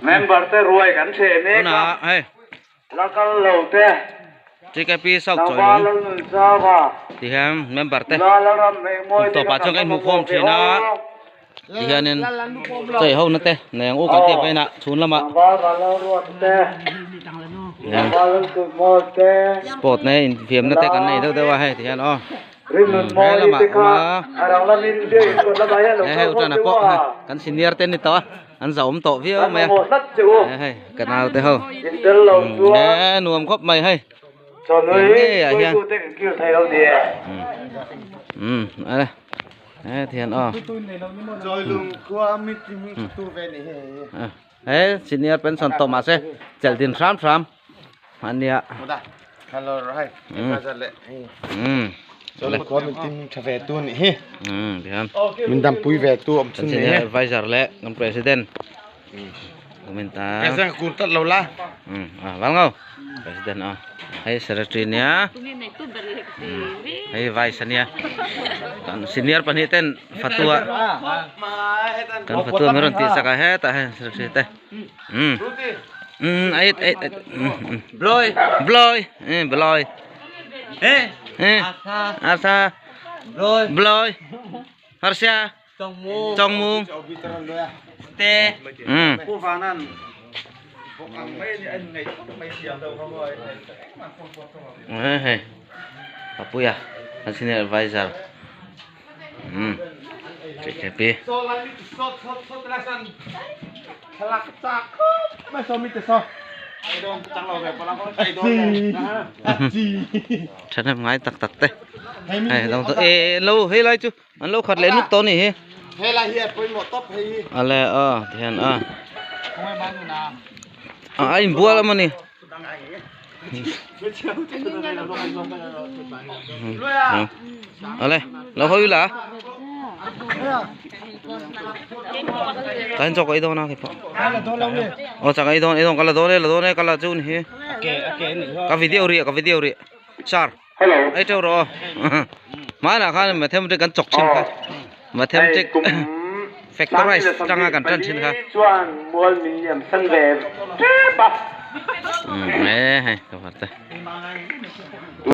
member เตรวยกันเชนี่นะเฮ้ยแล้วก็เราเตะที่แกปีสาวจอยที่แฮม member เตะต่อไปช่วงไอ้หมู่คมชีนะที่แฮมเนี่ยใจเฮานั่นเตะในโอกาสที่ไปนะชุนละมะสปอร์ตในเฟียมนั่นเตะกันในเท่าว่าให้ที่แฮมอ๋อให้ละมะมาให้อุตส่าห์นะปะกันซีเนียร์เต้นนี่ต่ออันสมโตเพี่ไหมให้กันเอาเตะเฮาหนุ่มครบไหมให้อะไรเทียนอ๋อสิเนียเป็นสันโตมาเซ่เจลดินสามอันเนี้ยฮัลโหลให้Soalnya kau minta cafe tu ni, dia. Minta pui vetu om sini. Sini advisor le, dengan presiden. Minta. Presiden kurtat laula. Bangau. Presiden Hai secretary nya. Hai vice nya. Kan senior paniten fatwa. Kan fatwa meron ti sakahe ta secretary teh. Ait. Bloy. Bloy. Asa Bloy Harsha Chongmung Te Papu ya sini advisor CKP Thật là ngay tắc teh. Dong tu lâu hay lại chứ. Anh lâu khát lên lúc to nè. Hay là hiệp với một tóc hay. Ale thiền anh bua lắm nè. Ale, lâu hơi là. Kain cok itu na kipo. Cak itu kalau dole kalau cun he. Ka video ri. Sar. Hello. Itu ro. Mana kan mathematic kan cok chin ka. Mathematic factorize tanga kan chan chin ka. Chuan mual mi am sang ve. Ba. Ka